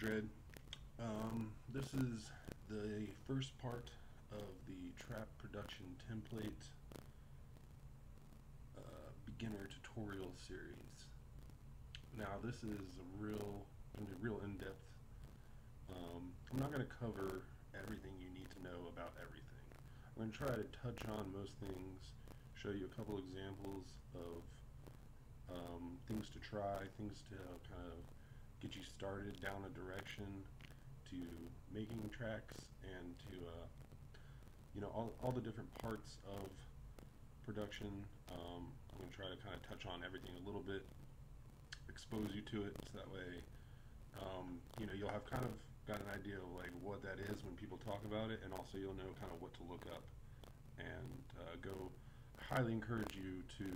Dread. This is the first part of the trap production template beginner tutorial series. Now this is going to be real in-depth. I'm not going to cover everything you need to know about everything. I'm going to try to touch on most things, show you a couple examples of things to try, things to kind of get you started down a direction to making tracks and to all the different parts of production. I'm going to try to kind of touch on everything a little bit, expose you to it, so that way you'll have kind of got an idea of like what that is when people talk about it, and also you'll know kind of what to look up and highly encourage you to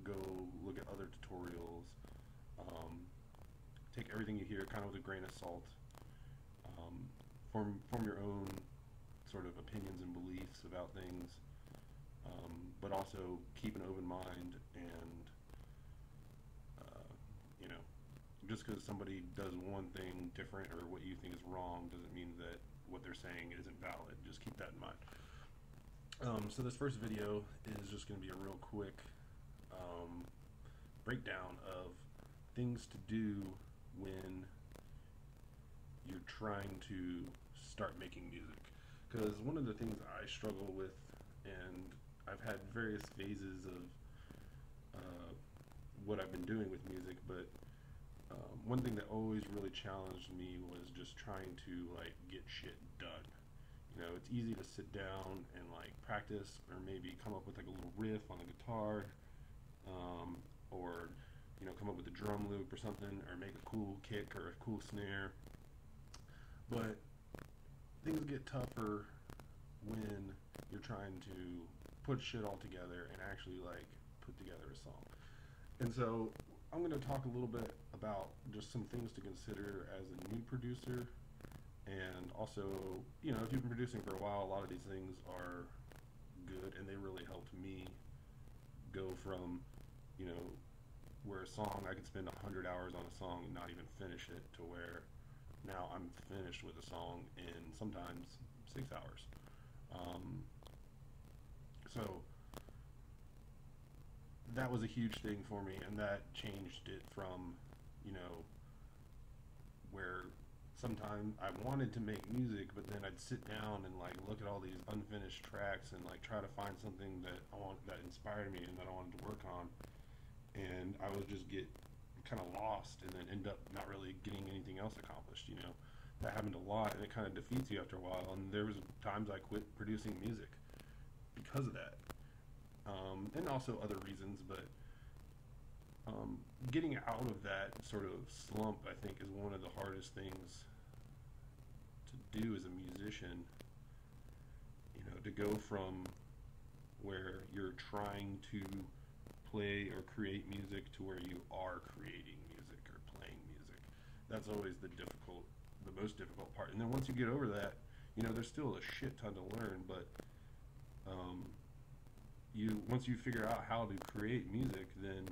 go look at other tutorials. Take everything you hear kind of with a grain of salt. Form your own sort of opinions and beliefs about things, but also keep an open mind. And just because somebody does one thing different or what you think is wrong doesn't mean that what they're saying isn't valid. Just keep that in mind. So this first video is just going to be a real quick breakdown of things to do when you're trying to start making music. Because one of the things I struggle with, and I've had various phases of what I've been doing with music, but one thing that always really challenged me was just trying to like get shit done. It's easy to sit down and like practice, or maybe come up with like a little riff on the guitar, or come up with a drum loop or something, or make a cool kick or a cool snare. But things get tougher when you're trying to put shit all together and actually like put together a song. And so I'm going to talk a little bit about just some things to consider as a new producer. And also, if you've been producing for a while, a lot of these things are good, and they really helped me go from, where a song, I could spend 100 hours on a song and not even finish it, to where now I'm finished with a song in sometimes 6 hours. So that was a huge thing for me, and that changed it from, where sometimes I wanted to make music, but then I'd sit down and like look at all these unfinished tracks and like try to find something that that inspired me and that I wanted to work on, and I would just get kind of lost and then end up not really getting anything else accomplished. That happened a lot, and it kind of defeats you after a while. And there was times I quit producing music because of that, and also other reasons. But getting out of that sort of slump, I think, is one of the hardest things to do as a musician. To go from where you're trying to play or create music to where you are creating music or playing music. That's always the most difficult part. And then once you get over that, there's still a shit ton to learn, but once you figure out how to create music, then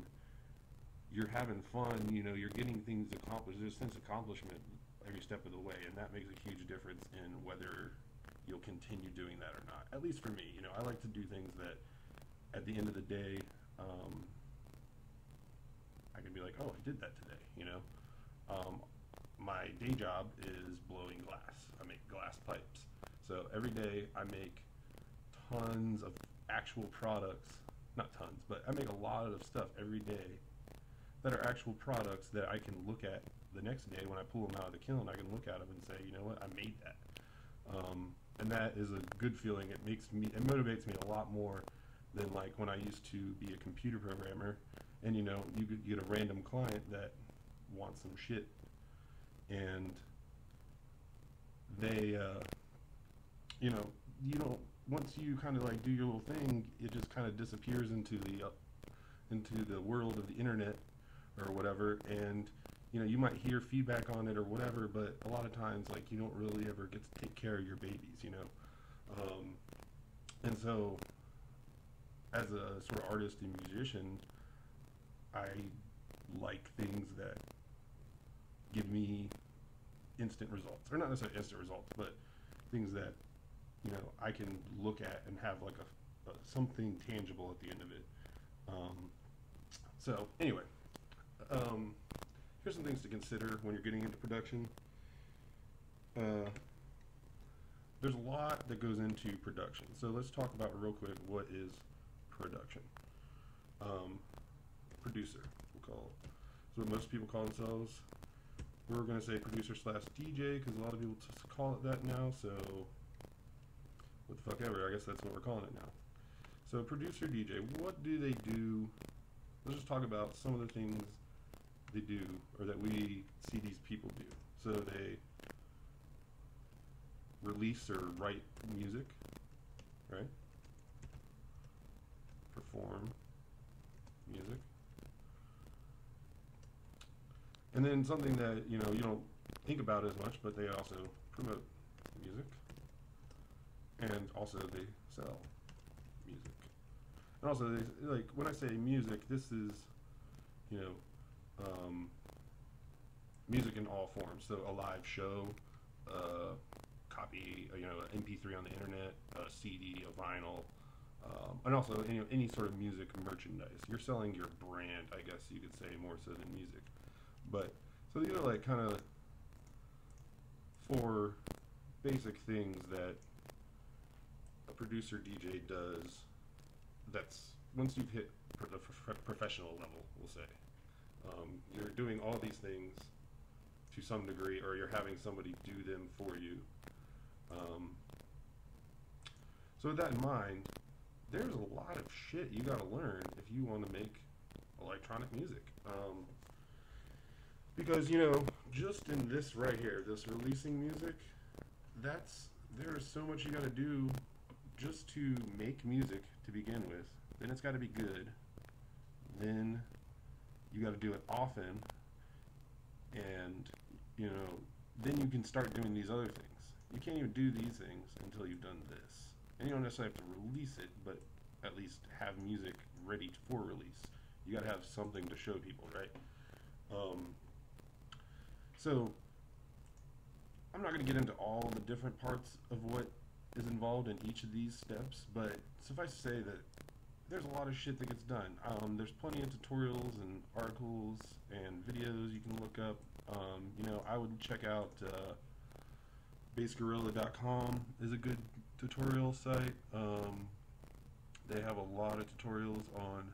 you're having fun, you're getting things accomplished. There's a sense of accomplishment every step of the way, and that makes a huge difference in whether you'll continue doing that or not. At least for me, I like to do things that at the end of the day, I can be like, oh, I did that today. My day job is blowing glass. I make glass pipes. So every day I make tons of actual products, not tons, but I make a lot of stuff every day that are actual products that I can look at the next day when I pull them out of the kiln. I can look at them and say, you know what, I made that. And that is a good feeling. It motivates me a lot more than like when I used to be a computer programmer, and you get a random client that wants some shit, and they you don't, once you kind of like do your little thing, it just kind of disappears into the world of the internet or whatever, and you might hear feedback on it or whatever, but a lot of times like you don't really ever get to take care of your babies. And so as a sort of artist and musician, I like things that give me instant results, or not necessarily instant results, but things that, you know, I can look at and have like a something tangible at the end of it. So anyway, here's some things to consider when you're getting into production. There's a lot that goes into production. So let's talk about real quick what is production. Producer, we'll call it. So what most people call themselves. We're going to say producer slash DJ because a lot of people just call it that now. So what the fuck ever. I guess that's what we're calling it now. So producer DJ, what do they do? Let's just talk about some of the things they do, or that we see these people do. So they release or write music, right? Perform music. And then something that, you know, you don't think about as much, but they also promote music. And also they sell music. And also, they, like, when I say music, this is, you know, music in all forms. So a live show, copy, you know, an MP3 on the internet, a CD, a vinyl, and also any sort of music merchandise. You're selling your brand, I guess you could say, more so than music. But so these are like kind of 4 basic things that a producer DJ does. That's once you've hit the professional level, we'll say. You're doing all these things to some degree, or you're having somebody do them for you. So with that in mind, there's a lot of shit you gotta learn if you want to make electronic music. Because, you know, just in this right here, this releasing music, there is so much you gotta do just to make music to begin with. Then it's gotta be good. Then you gotta do it often. And, you know, then you can start doing these other things. You can't even do these things until you've done this. And you don't necessarily have to release it, but at least have music ready for release. You gotta have something to show people, right? So I'm not gonna get into all the different parts of what is involved in each of these steps, but suffice to say that there's a lot of shit that gets done. There's plenty of tutorials and articles and videos you can look up. You know, I would check out bassgorilla.com is a good tutorial site. They have a lot of tutorials on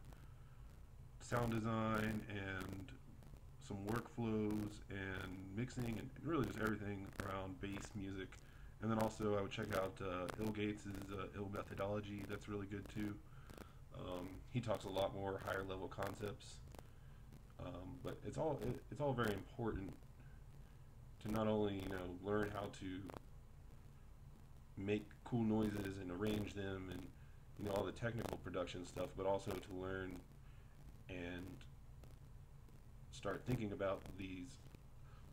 sound design and some workflows and mixing and really just everything around bass music. And then also I would check out Ill Gates' Ill Methodology. That's really good too. He talks a lot more higher level concepts, but it's all very important to not only, you know, learn how to make cool noises and arrange them and, you know, all the technical production stuff, but also to learn and start thinking about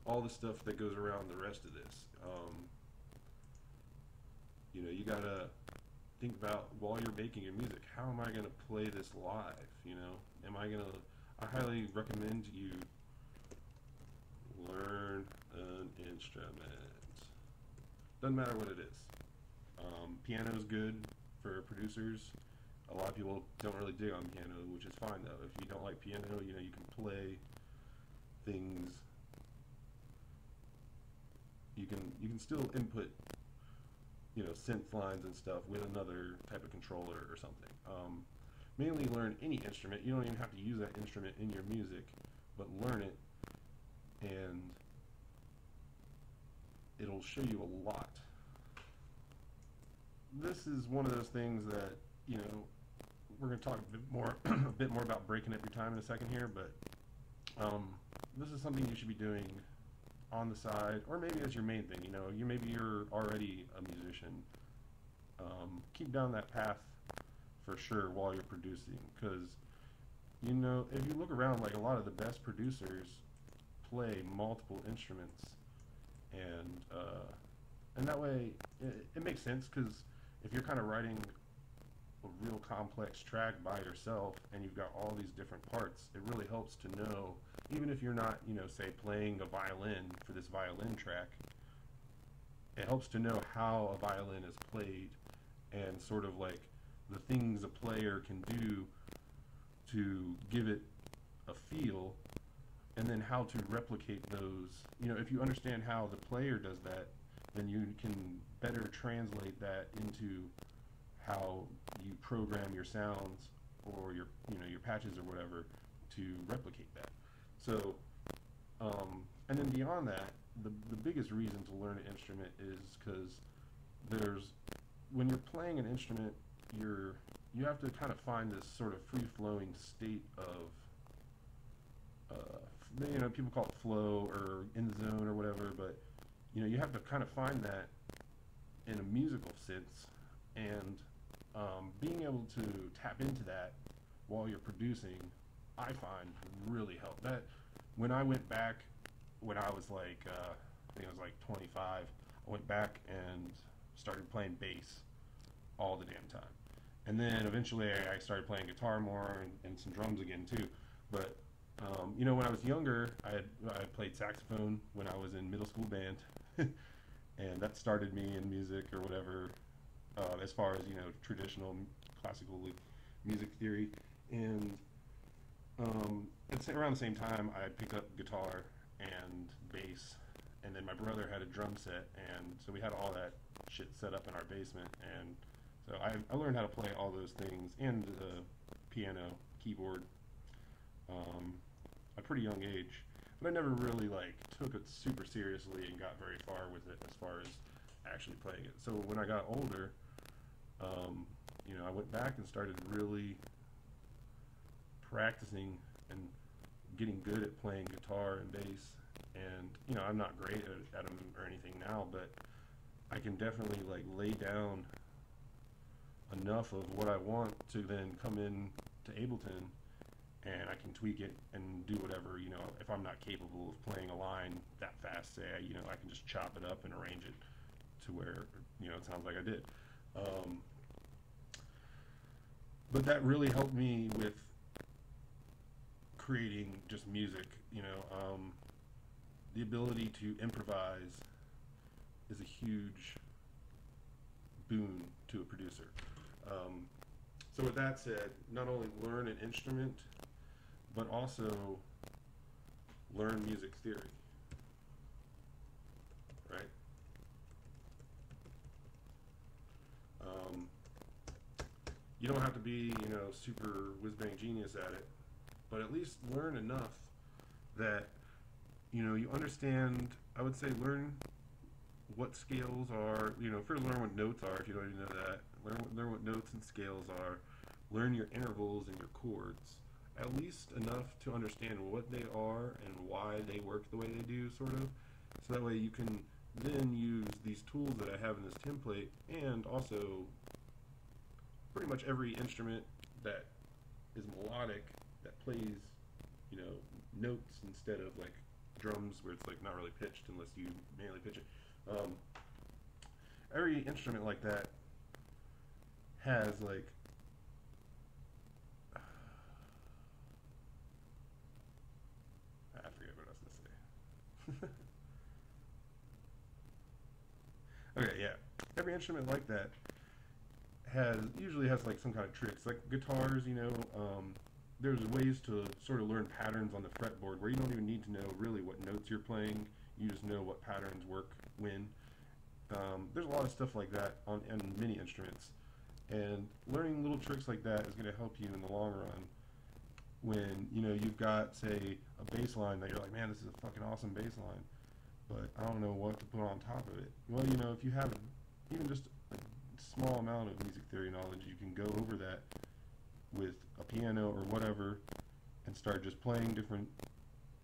all the stuff that goes around the rest of this. You know, you gotta think about, while you're making your music, how am I gonna play this live? You know, I highly recommend you learn an instrument. Doesn't matter what it is. Piano's good for producers. A lot of people don't really dig on piano, which is fine though. If you don't like piano, you know, you can play things. You can still input, you know, synth lines and stuff with another type of controller or something. Mainly learn any instrument. You don't even have to use that instrument in your music, but learn it, and it'll show you a lot. This is one of those things that, you know, we're going to talk a bit more about breaking up your time in a second here, but this is something you should be doing on the side, or maybe as your main thing. You know, maybe you're already a musician. Keep down that path for sure while you're producing, because, you know, if you look around, like, a lot of the best producers play multiple instruments, and that way it makes sense, because if you're kind of writing a real complex track by yourself and you've got all these different parts, it really helps to know even if you're not, you know, say playing a violin for this violin track, it helps to know how a violin is played and sort of like the things a player can do to give it a feel, and then how to replicate those. You know, if you understand how the player does that, then you can better translate that into how you program your sounds or your, you know, your patches or whatever to replicate that. So, and then beyond that, the biggest reason to learn an instrument is because when you're playing an instrument, you have to kind of find this sort of free-flowing state of, you know, people call it flow or in the zone or whatever, but you know, you have to kind of find that in a musical sense, and being able to tap into that while you're producing, I find really help. That when I went back, when I was like, I think I was like 25, I went back and started playing bass all the damn time. And then eventually I started playing guitar more and some drums again too. But you know, when I was younger, I played saxophone when I was in middle school band, and that started me in music or whatever, as far as, you know, traditional classical music theory. And around the same time, I picked up guitar and bass, and then my brother had a drum set, and so we had all that shit set up in our basement, and so I learned how to play all those things, and piano, keyboard, at a pretty young age. But I never really like took it super seriously and got very far with it as far as actually playing it. So when I got older, you know, I went back and started really practicing and getting good at playing guitar and bass. And you know, I'm not great at them or anything now, but I can definitely like lay down enough of what I want to then come in to Ableton, and I can tweak it and do whatever. You know, if I'm not capable of playing a line that fast, say, you know, I can just chop it up and arrange it to where, you know, it sounds like I did. But that really helped me with creating just music. You know, the ability to improvise is a huge boon to a producer. So with that said, not only learn an instrument, but also learn music theory, right? You don't have to be, you know, super whiz-bang genius at it, but at least learn enough that, you know, you understand. I would say learn what scales are, you know, first learn what notes are if you don't even know that. Learn what notes and scales are. Learn your intervals and your chords. At least enough to understand what they are and why they work the way they do, sort of. So that way you can then use these tools that I have in this template, and also pretty much every instrument that is melodic, that plays, you know, notes instead of like drums where it's like not really pitched unless you manually pitch it. Every instrument like that has like I forget what I was gonna say. Okay, yeah. Every instrument like that usually has like some kind of tricks. Like guitars, you know, there's ways to sort of learn patterns on the fretboard where you don't even need to know really what notes you're playing. You just know what patterns work when. There's a lot of stuff like that on many instruments, and learning little tricks like that is going to help you in the long run. When, you know, you've got, say, a bass line that you're like, man, this is a fucking awesome bass line, but I don't know what to put on top of it. Well, you know, if you have even just a small amount of music theory knowledge, you can go over that with a piano or whatever and start just playing different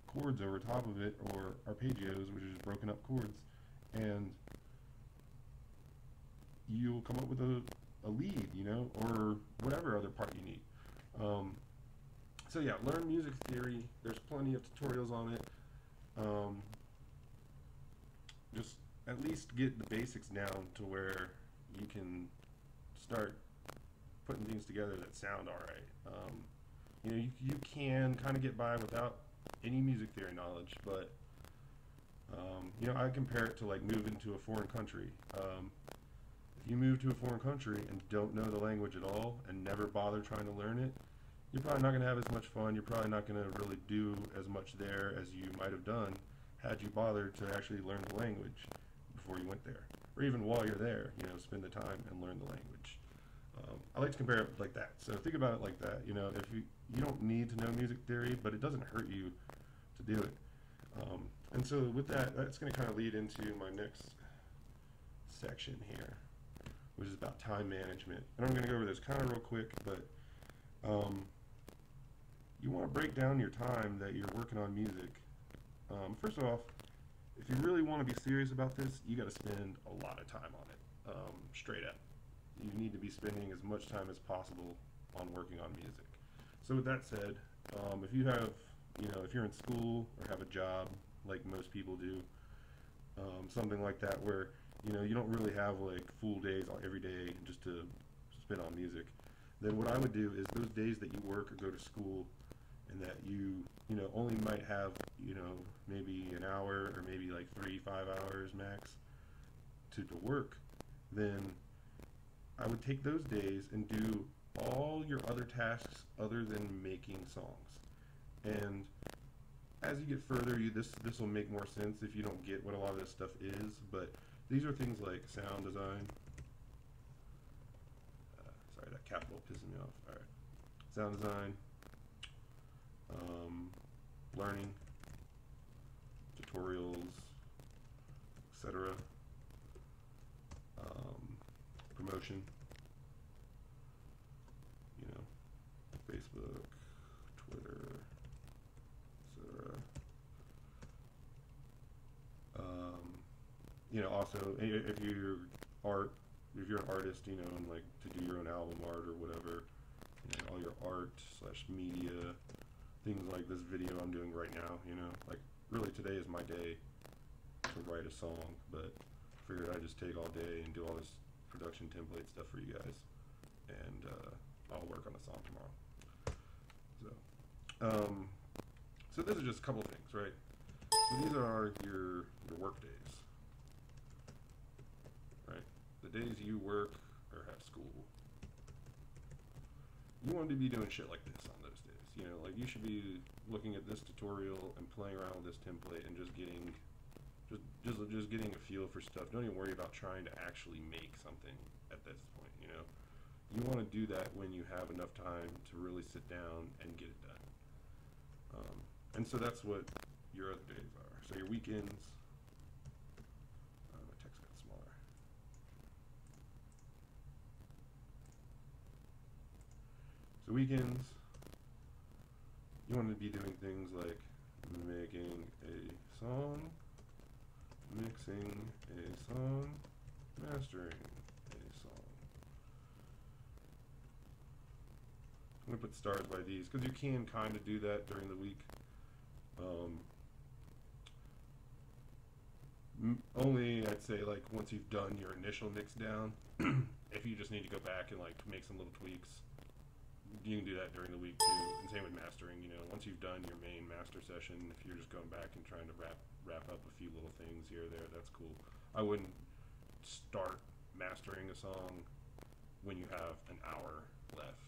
chords over top of it, or arpeggios, which is just broken up chords, and you'll come up with a lead, you know, or whatever other part you need. So yeah, learn music theory. There's plenty of tutorials on it. Just at least get the basics down to where you can start putting things together that sound all right. You know, you can kind of get by without any music theory knowledge, but you know, I compare it to like moving to a foreign country. If you move to a foreign country and don't know the language at all and never bother trying to learn it, you're probably not going to have as much fun. You're probably not going to really do as much there as you might have done had you bothered to actually learn the language before you went there. Or even while you're there, you know, spend the time and learn the language. I like to compare it like that. So think about it like that. You know, if you don't need to know music theory, but it doesn't hurt you to do it. And so with that, that's going to kind of lead into my next section here, which is about time management. And I'm going to go over this kind of real quick, but you want to break down your time that you're working on music. First off, if you really want to be serious about this, you got to spend a lot of time on it, straight up. You need to be spending as much time as possible on working on music. So with that said, if you have, you know, if you're in school or have a job like most people do, something like that where, you know, you don't really have like full days every day just to spend on music, then what I would do is those days that you work or go to school and that you know, only might have, you know, maybe an hour or maybe like 3-5 hours max to work, then I would take those days and do all your other tasks other than making songs. And as you get further, this will make more sense if you don't get what a lot of this stuff is, but these are things like sound design. Sorry, that capital pissing me off. All right, sound design, learning, tutorials, etc. Promotion, you know, Facebook, Twitter, etc. You know, also if you're an artist, you know, and like to do your own album art or whatever, you know, all your art / media, things like this video I'm doing right now, you know, like really today is my day to write a song, but I figured I'd just take all day and do all this production template stuff for you guys, and I'll work on a song tomorrow. So this is just a couple things, right? So these are your work days, right? The days you work or have school. You want to be doing shit like this on those days. You know, like you should be looking at this tutorial and playing around with this template and just getting a feel for stuff. Don't even worry about trying to actually make something at this point, you know. You want to do that when you have enough time to really sit down and get it done. And so that's what your other days are. So your weekends, my text got smaller. So weekends, you want to be doing things like making a song, mixing a song, mastering a song. I'm going to put stars by these because you can kind of do that during the week. Only I'd say like once you've done your initial mix down, if you just need to go back and like make some little tweaks, you can do that during the week too. And same with mastering, you know, once you've done your main master session, if you're just going back and trying to wrap up a few little things here or there, that's cool. I wouldn't start mastering a song when you have an hour left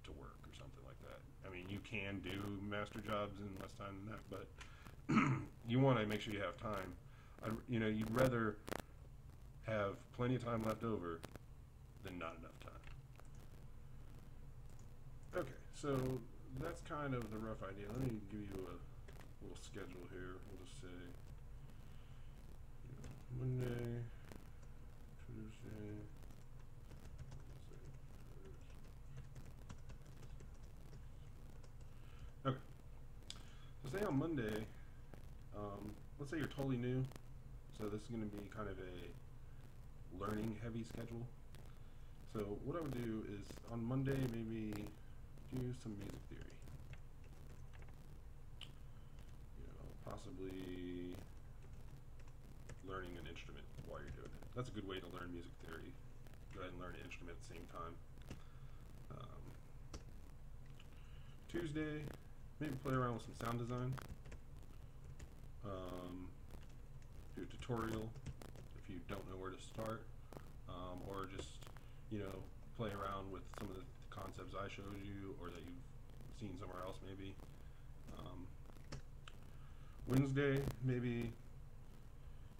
to work or something like that. I mean, you can do master jobs in less time than that, but you want to make sure you have time. You know, you'd rather have plenty of time left over than not enough time. Okay, so that's kind of the rough idea. Let me give you a little schedule here. We'll just say, you know, Monday, Tuesday, Wednesday. Okay. So say on Monday, let's say you're totally new. So this is going to be kind of a learning heavy schedule. So what I would do is on Monday maybe do some music theory. You know, possibly learning an instrument while you're doing it. That's a good way to learn music theory. Go ahead and learn an instrument at the same time. Tuesday, maybe play around with some sound design. do a tutorial if you don't know where to start, or just, you know, play around with some of the concepts I showed you or that you've seen somewhere else maybe. Wednesday, maybe,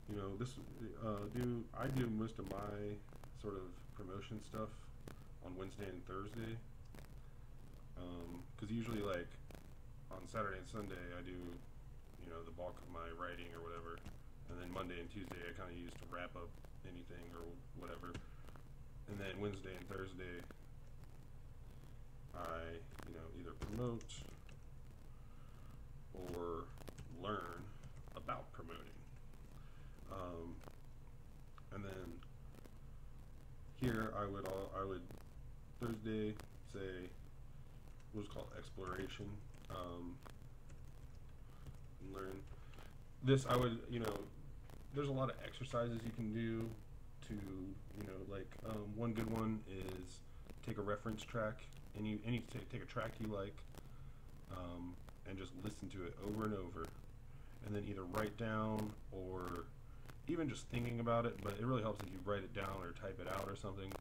you know, I do most of my sort of promotion stuff on Wednesday and Thursday, because usually, like, on Saturday and Sunday I do, you know, the bulk of my writing or whatever, and then Monday and Tuesday I kind of use to wrap up anything or whatever, and then Wednesday and Thursday I, you know, either promote or learn about promoting. And then here I would Thursday say what's called exploration. Learn this. I would, you know, there's a lot of exercises you can do to, you know, like, one good one is take a reference track, and you take a track you like, and just listen to it over and over, and then either write down or even just thinking about it, but it really helps if you write it down or type it out or something,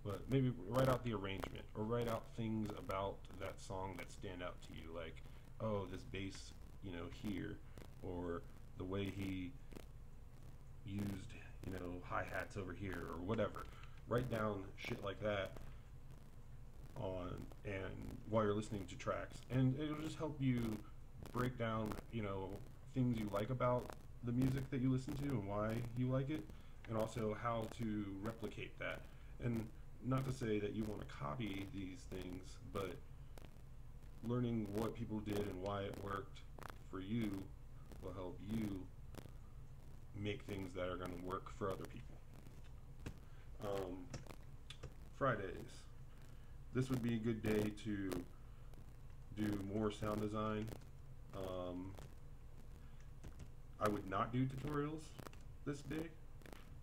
but maybe write out the arrangement or write out things about that song that stand out to you, like, oh, this bass, you know, here, or the way he used, you know, hi-hats over here, or whatever. Write down shit like that while you're listening to tracks, and it'll just help you break down, you know, things you like about the music that you listen to and why you like it, and also how to replicate that. And not to say that you want to copy these things, but learning what people did and why it worked for you will help you make things that are going to work for other people. Fridays. This would be a good day to do more sound design. I would not do tutorials this day.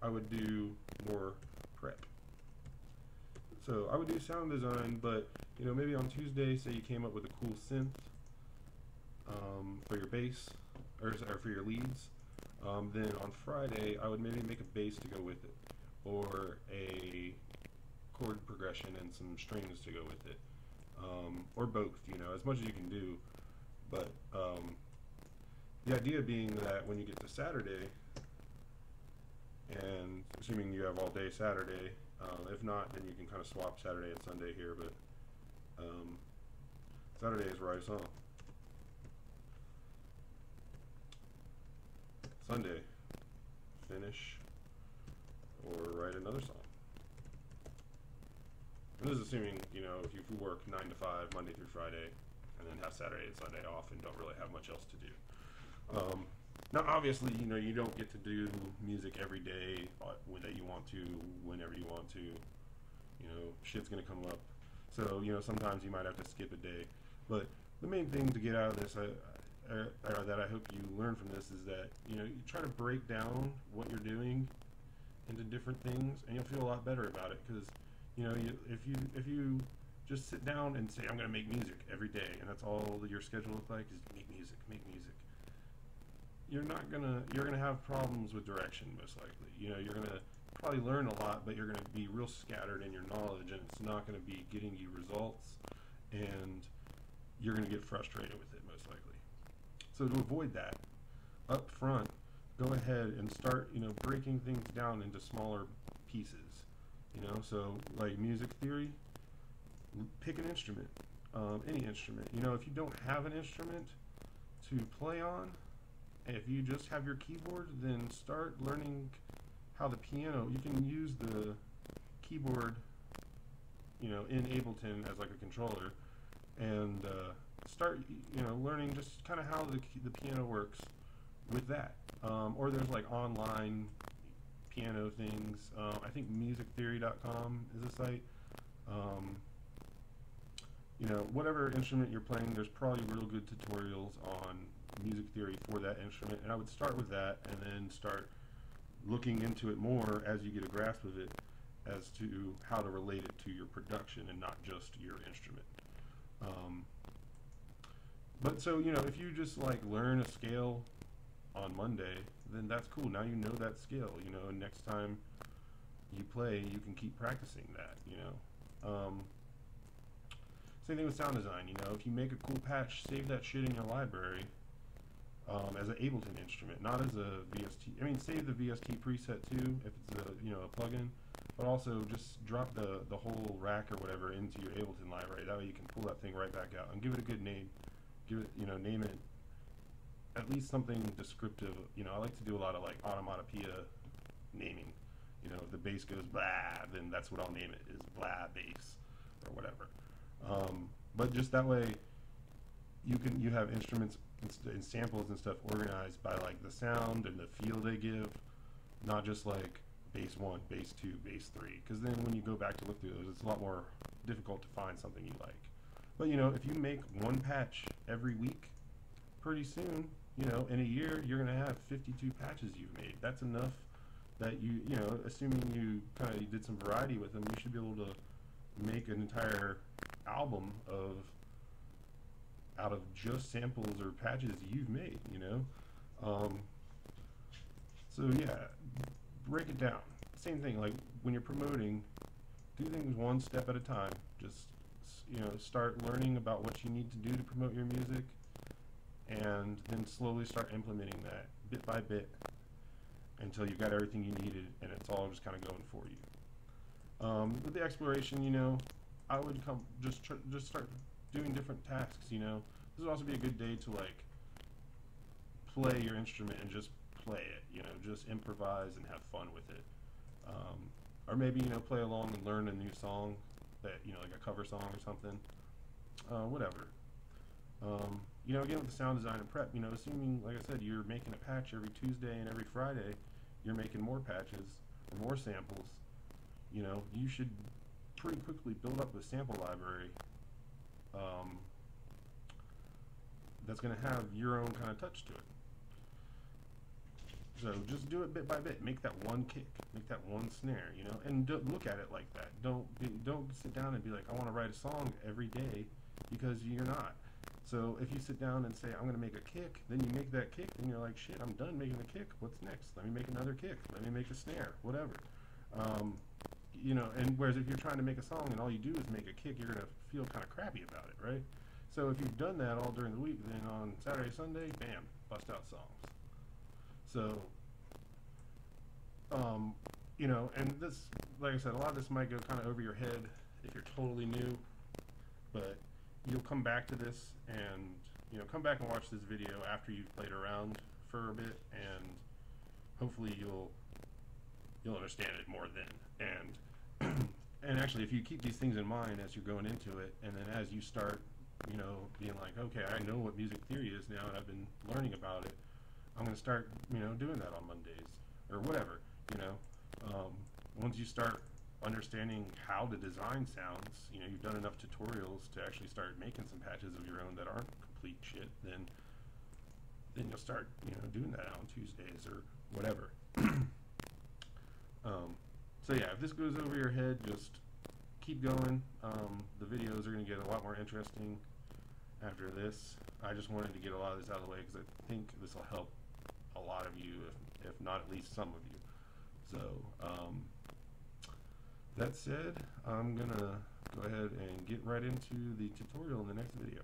I would do more prep. So I would do sound design, but, you know, maybe on Tuesday, say you came up with a cool synth for your bass, or for your leads. Then on Friday, I would maybe make a bass to go with it, or a chord progression and some strings to go with it, or both, you know, as much as you can do. But the idea being that when you get to Saturday, and assuming you have all day Saturday, if not, then you can kind of swap Saturday and Sunday here, but Saturday is write a song. Sunday, finish or write another song. And this is assuming, you know, if you work 9 to 5, Monday through Friday, and then have Saturday and Sunday off and don't really have much else to do. Now, obviously, you know, you don't get to do music every day that you want to, whenever you want to. You know, shit's gonna come up. So, you know, sometimes you might have to skip a day. But the main thing to get out of this, that I hope you learn from this, is that, you know, you try to break down what you're doing into different things, and you'll feel a lot better about it. Because, you know, if you just sit down and say, I'm gonna make music every day, and that's all your schedule looks like is make music, you're gonna have problems with direction, most likely. You know, you're gonna probably learn a lot, but you're gonna be real scattered in your knowledge, and it's not gonna be getting you results, and you're gonna get frustrated with it, most likely. So to avoid that, up front, go ahead and start, you know, breaking things down into smaller pieces. You know, so like music theory, pick an instrument, any instrument. You know, if you don't have an instrument to play on, if you just have your keyboard, then start learning how the piano, you can use the keyboard, you know, in Ableton as like a controller, and start, you know, learning just kind of how the piano works with that. Or there's like online piano things. I think musictheory.com is a site. You know, whatever instrument you're playing, there's probably real good tutorials on music theory for that instrument, and I would start with that and then start looking into it more as you get a grasp of it as to how to relate it to your production and not just your instrument. But so, you know, if you just like learn a scale on Monday, then that's cool. Now you know that skill, you know, and next time you play, you can keep practicing that, you know. Same thing with sound design, you know, if you make a cool patch, save that shit in your library as an Ableton instrument, not as a VST. I mean, save the VST preset too, if it's a, you know, a plugin, but also just drop the whole rack or whatever into your Ableton library. That way you can pull that thing right back out and give it a good name. Give it, you know, name it at least something descriptive. You know, I like to do a lot of like onomatopoeia naming. You know, if the bass goes blah, then that's what I'll name it, is blah bass or whatever. But just that way, you have instruments and samples and stuff organized by like the sound and the feel they give, not just like bass 1, bass 2, bass 3. Because then when you go back to look through those, it's a lot more difficult to find something you like. But you know, if you make one patch every week, pretty soon, you know, in a year, you're gonna have 52 patches you've made. That's enough that you know, assuming you kind of did some variety with them, you should be able to make an entire album out of just samples or patches you've made, you know. So yeah, break it down. Same thing, like when you're promoting, do things one step at a time. Just, you know, start learning about what you need to do to promote your music, and then slowly start implementing that bit by bit until you've got everything you needed and it's all just kind of going for you. With the exploration, you know, I would just start doing different tasks, you know. This would also be a good day to like play your instrument and just play it, you know, just improvise and have fun with it. Or maybe, you know, play along and learn a new song that, you know, like a cover song or something. Whatever. You know, again with the sound design and prep, you know, assuming, like I said, you're making a patch every Tuesday and every Friday, you're making more patches or more samples, you know, you should pretty quickly build up a sample library that's going to have your own kind of touch to it. So just do it bit by bit. Make that one kick, make that one snare, you know, and don't look at it like that. Don't sit down and be like, I want to write a song every day, because you're not. So if you sit down and say, I'm going to make a kick, then you make that kick, and you're like, shit, I'm done making the kick. What's next? Let me make another kick. Let me make a snare, whatever. You know, and whereas if you're trying to make a song and all you do is make a kick, you're going to feel kind of crappy about it, right? So if you've done that all during the week, then on Saturday, Sunday, bam, bust out songs. So, you know, and this, like I said, a lot of this might go kind of over your head if you're totally new, but you'll come back to this and, you know, come back and watch this video after you've played around for a bit, and hopefully you'll understand it more then. And actually, if you keep these things in mind as you're going into it, and then as you start, you know, being like, okay, I know what music theory is now, and I've been learning about it, I'm going to start, you know, doing that on Mondays, or whatever, you know. Once you start understanding how to design sounds, you know, you've done enough tutorials to actually start making some patches of your own that aren't complete shit, then you'll start, you know, doing that on Tuesdays or whatever. So yeah, if this goes over your head, just keep going. The videos are going to get a lot more interesting after this. I just wanted to get a lot of this out of the way because I think this will help a lot of you, if not at least some of you. So that said, I'm going to go ahead and get right into the tutorial in the next video.